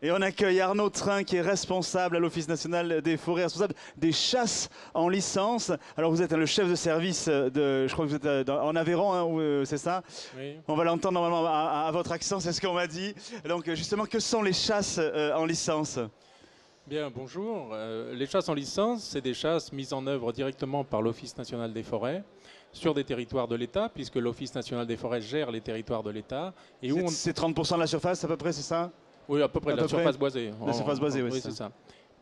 Et on accueille Arnaud Train qui est responsable à l'Office national des forêts, responsable des chasses en licence. Alors vous êtes le chef de service je crois que vous êtes en Aveyron, hein, c'est ça? Oui. On va l'entendre normalement à votre accent, c'est ce qu'on m'a dit. Donc justement, que sont les chasses en licence? Bien, bonjour. Les chasses en licence, c'est des chasses mises en œuvre directement par l'Office national des forêts sur des territoires de l'État, puisque l'Office national des forêts gère les territoires de l'État. C'est 30% de la surface à peu près, c'est ça? Oui, à peu près, de la surface boisée. La surface boisée, oui, c'est ça.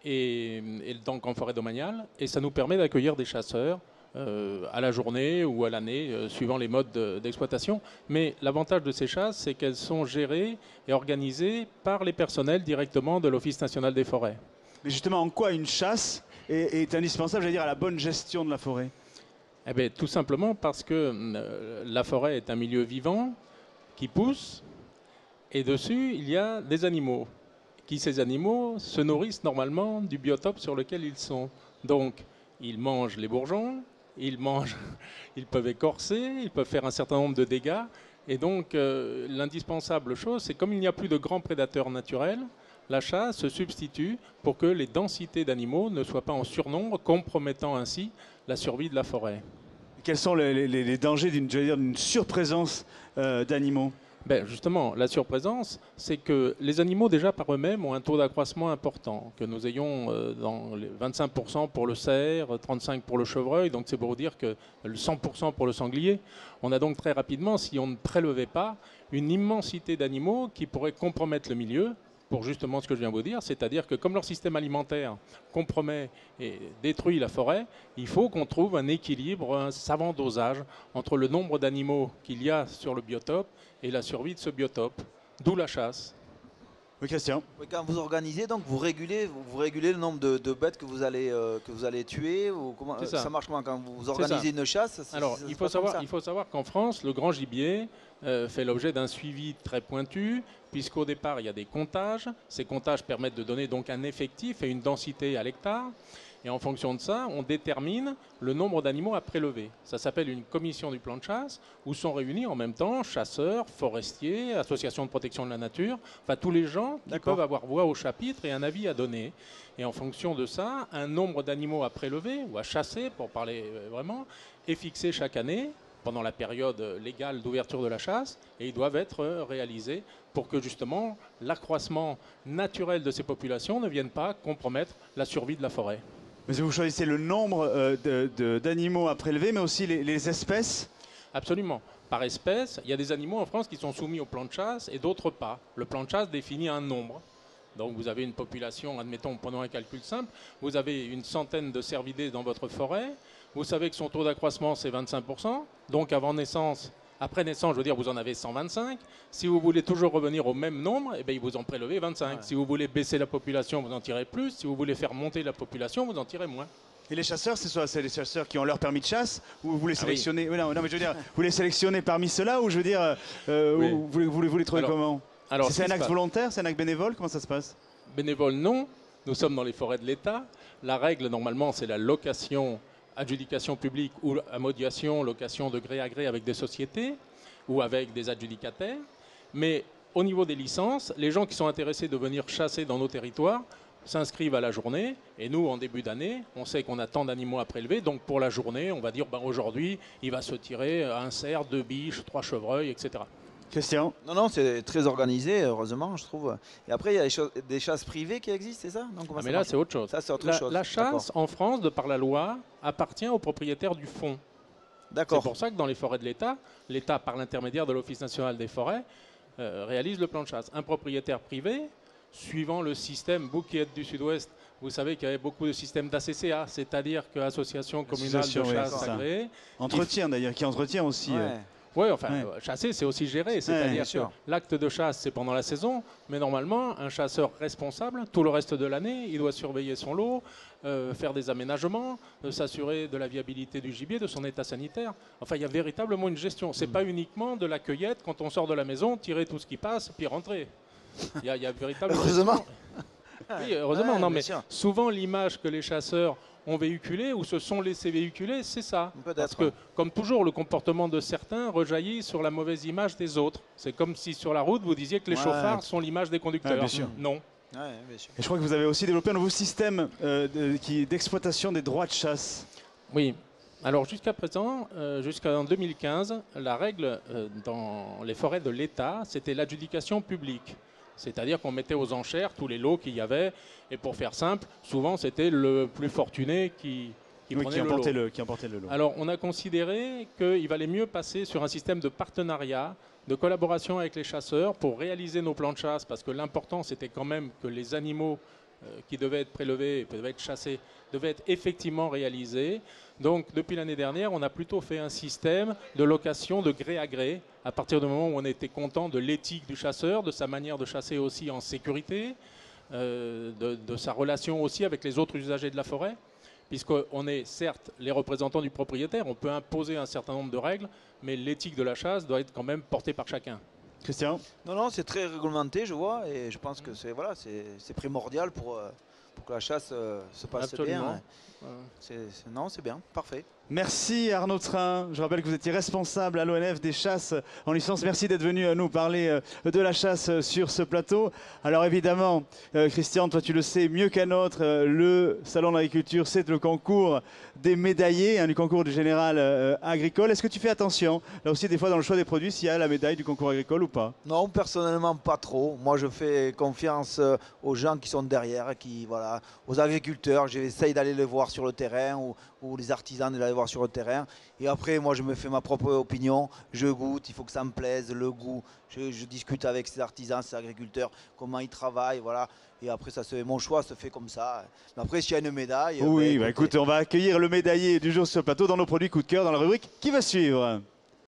Et donc en forêt domaniale. Et ça nous permet d'accueillir des chasseurs à la journée ou à l'année, suivant les modes d'exploitation. Mais l'avantage de ces chasses, c'est qu'elles sont gérées et organisées par les personnels directement de l'Office national des forêts. Mais justement, en quoi une chasse est indispensable, j'allais dire, à la bonne gestion de la forêt? Eh bien, tout simplement parce que la forêt est un milieu vivant qui pousse. Et dessus, il y a des animaux. Ces animaux se nourrissent normalement du biotope sur lequel ils sont. Donc, ils mangent les bourgeons, ils peuvent écorcer, ils peuvent faire un certain nombre de dégâts. Et donc, l'indispensable chose, c'est comme il n'y a plus de grands prédateurs naturels, la chasse se substitue pour que les densités d'animaux ne soient pas en surnombre, compromettant ainsi la survie de la forêt. Quels sont les dangers d'une surprésence d'animaux? Ben justement, la surprésence, c'est que les animaux déjà par eux-mêmes ont un taux d'accroissement important, que nous ayons dans les 25% pour le cerf, 35% pour le chevreuil, donc c'est pour dire que le 100% pour le sanglier. On a donc très rapidement, si on ne prélevait pas, une immensité d'animaux qui pourraient compromettre le milieu, pour justement ce que je viens de vous dire, c'est-à-dire que comme leur système alimentaire compromet et détruit la forêt, il faut qu'on trouve un équilibre, un savant dosage entre le nombre d'animaux qu'il y a sur le biotope et la survie de ce biotope, d'où la chasse. Oui, Christian. Oui, quand vous organisez, donc vous régulez le nombre de bêtes que vous allez tuer ou comment ça marche comment quand vous organisez une chasse? Alors, il faut savoir qu'en France, le grand gibier fait l'objet d'un suivi très pointu, puisqu'au départ, il y a des comptages. Ces comptages permettent de donner donc un effectif et une densité à l'hectare. Et en fonction de ça, on détermine le nombre d'animaux à prélever. Ça s'appelle une commission du plan de chasse, où sont réunis en même temps chasseurs, forestiers, associations de protection de la nature, enfin tous les gens qui peuvent avoir voix au chapitre et un avis à donner. Et en fonction de ça, un nombre d'animaux à prélever ou à chasser, pour parler vraiment, est fixé chaque année pendant la période légale d'ouverture de la chasse, et ils doivent être réalisés pour que justement l'accroissement naturel de ces populations ne vienne pas compromettre la survie de la forêt. Mais vous choisissez le nombre d'animaux à prélever, mais aussi les espèces? Absolument. Par espèce, il y a des animaux en France qui sont soumis au plan de chasse et d'autres pas. Le plan de chasse définit un nombre. Donc vous avez une population, admettons, prenons un calcul simple, vous avez une centaine de cervidés dans votre forêt, vous savez que son taux d'accroissement c'est 25%, donc après naissance, je veux dire, vous en avez 125. Si vous voulez toujours revenir au même nombre, eh bien, vous en prélevez 25. Ouais. Si vous voulez baisser la population, vous en tirez plus. Si vous voulez faire monter la population, vous en tirez moins. Et les chasseurs, c'est les chasseurs qui ont leur permis de chasse, ou vous les sélectionnez? Oui, non, mais je veux dire, vous les sélectionnez parmi ceux-là, ou je veux dire, oui. vous les trouvez comment? C'est un acte volontaire, c'est un acte bénévole? Comment ça se passe? Bénévole, non. Nous sommes dans les forêts de l'État. La règle, normalement, c'est la location, adjudication publique ou à modulation, location de gré à gré avec des sociétés ou avec des adjudicataires. Mais au niveau des licences, les gens qui sont intéressés de venir chasser dans nos territoires s'inscrivent à la journée. Et nous, en début d'année, on sait qu'on a tant d'animaux à prélever. Donc pour la journée, on va dire aujourd'hui, il va se tirer un cerf, 2 biches, 3 chevreuils, etc. Christian? Non, c'est très organisé, heureusement, je trouve. Et après, il y a des chasses privées qui existent, c'est ça? Donc, mais là, c'est autre chose. Ça, c'est autre chose. La chasse, en France, de par la loi, appartient aux propriétaires du fonds. D'accord. C'est pour ça que dans les forêts de l'État, l'État, par l'intermédiaire de l'Office national des forêts, réalise le plan de chasse. Un propriétaire privé, suivant le système Bouquet du Sud-Ouest, vous savez qu'il y avait beaucoup de systèmes d'ACCA, c'est-à-dire que Association communale de chasse agréée. Entretien d'ailleurs, qui entretient aussi. Oui, enfin, chasser, c'est aussi gérer. C'est-à-dire que l'acte de chasse, c'est pendant la saison, mais normalement, un chasseur responsable, tout le reste de l'année, il doit surveiller son lot, faire des aménagements, s'assurer de la viabilité du gibier, de son état sanitaire. Enfin, il y a véritablement une gestion. Ce n'est pas uniquement de la cueillette, quand on sort de la maison, tirer tout ce qui passe, puis rentrer. Il y a véritablement... Heureusement. Oui, heureusement, non, mais souvent, l'image que les chasseurs ont véhiculé ou se sont laissés véhiculer, c'est ça. Parce que, comme toujours, le comportement de certains rejaillit sur la mauvaise image des autres. C'est comme si sur la route, vous disiez que les chauffards sont l'image des conducteurs. Bien sûr. Non. Ouais, bien sûr. Et je crois que vous avez aussi développé un nouveau système d'exploitation des droits de chasse. Oui. Alors jusqu'à présent, jusqu'en 2015, la règle dans les forêts de l'État, c'était l'adjudication publique. C'est-à-dire qu'on mettait aux enchères tous les lots qu'il y avait. Et pour faire simple, souvent c'était le plus fortuné qui emportait le lot. Alors on a considéré qu'il valait mieux passer sur un système de partenariat, de collaboration avec les chasseurs pour réaliser nos plans de chasse. Parce que l'important c'était quand même que les animaux qui devaient être prélevés, devaient être chassés, devaient être effectivement réalisés. Donc depuis l'année dernière, on a plutôt fait un système de location de gré à gré, à partir du moment où on était content de l'éthique du chasseur, de sa manière de chasser aussi en sécurité, de sa relation aussi avec les autres usagers de la forêt, puisqu'on est certes les représentants du propriétaire, on peut imposer un certain nombre de règles, mais l'éthique de la chasse doit être quand même portée par chacun. Christian? Non, c'est très réglementé, je vois, et je pense que c'est primordial pour que la chasse se passe bien. Non, c'est bien, parfait. Merci Arnaud Train. Je rappelle que vous étiez responsable à l'ONF des chasses en licence. Merci d'être venu nous parler de la chasse sur ce plateau. Alors évidemment, Christian, toi tu le sais mieux qu'un autre, le Salon de l'agriculture, c'est le concours des médaillés, du concours du général agricole. Est-ce que tu fais attention, là aussi des fois dans le choix des produits, s'il y a la médaille du concours agricole ou pas? Non, personnellement pas trop. Moi je fais confiance aux gens qui sont derrière, aux agriculteurs. J'essaye d'aller les voir sur le terrain ou les artisans d'aller voir sur le terrain. Et après, moi, je me fais ma propre opinion. Je goûte, il faut que ça me plaise, le goût. Je discute avec ces artisans, ces agriculteurs, comment ils travaillent, voilà. Et après, mon choix se fait comme ça. Mais après, s'il y a une médaille... Oui, écoute, on va accueillir le médaillé du jour sur le plateau dans nos produits coup de cœur, dans la rubrique qui va suivre.